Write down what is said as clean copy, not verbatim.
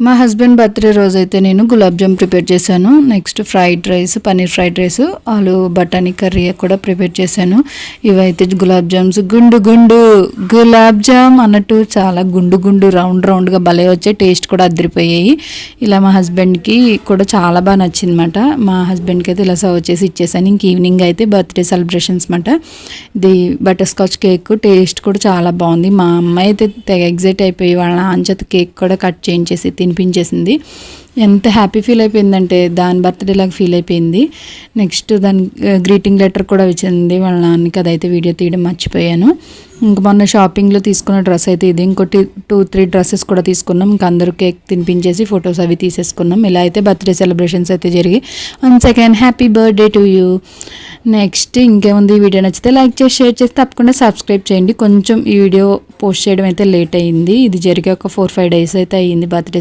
మా husband birthday రోజు అయితే నేను గులాబ్ జామ్ ప్రిపేర్ చేశాను. Next fried rice, paneer fried rice, ఆలు బఠానీ కర్రీ కూడా ప్రిపేర్ చేశాను. ఇవైతే గులాబ్ జామ్స్ గుండు గుండు గులాబ్ జామ్ అన్నట్టు చాలా గుండు గుండు రౌండ్ రౌండ్గా భలే వచ్చాయి. టేస్ట్ కూడా అదిరిపోయాయి. ఇలా మా హస్బెండ్కి కూడా చాలా బాగా నచ్చింది అనమాట. మా హస్బెండ్కి అయితే ఇలా సర్వ్ చేసి ఇచ్చేసాను. ఇంక ఈవినింగ్ అయితే బర్త్డే సెలబ్రేషన్స్ అనమాట. ఇది బటర్ స్కాచ్ కేక్ టేస్ట్ కూడా చాలా బాగుంది. మా అమ్మాయి అయితే తెగ ఎగ్జైట్ అయిపోయి వాళ్ళ అంచేత కేక్ కూడా కట్ చేయించేసి తినిపించేసింది. ఎంత హ్యాపీ ఫీల్ అయిపోయిందంటే దాని బర్త్డే లాగా ఫీల్ అయిపోయింది. నెక్స్ట్ దాని గ్రీటింగ్ లెటర్ కూడా వచ్చింది వాళ్ళ నాన్నకి. అదైతే వీడియో తీయడం మర్చిపోయాను. ఇంక మొన్న షాపింగ్లో తీసుకున్న డ్రెస్ అయితే ఇది. ఇంకోటి 2-3 డ్రెస్సెస్ కూడా తీసుకున్నాం. ఇంక అందరూ కేక్ తినిపించేసి ఫొటోస్ అవి తీసేసుకున్నాం. ఇలా అయితే బర్త్డే సెలబ్రేషన్స్ అయితే జరిగాయి. Once again happy birthday to you. Next ఇంకేముంది, ఈ వీడియో నచ్చితే లైక్ చేసి షేర్ చేసి తప్పకుండా సబ్స్క్రైబ్ చేయండి. కొంచెం ఈ వీడియో పోస్ట్ చేయడం అయితే లేట్ అయ్యింది. ఇది జరిగే ఒక 4-5 డేస్ అయితే అయ్యింది బర్త్డే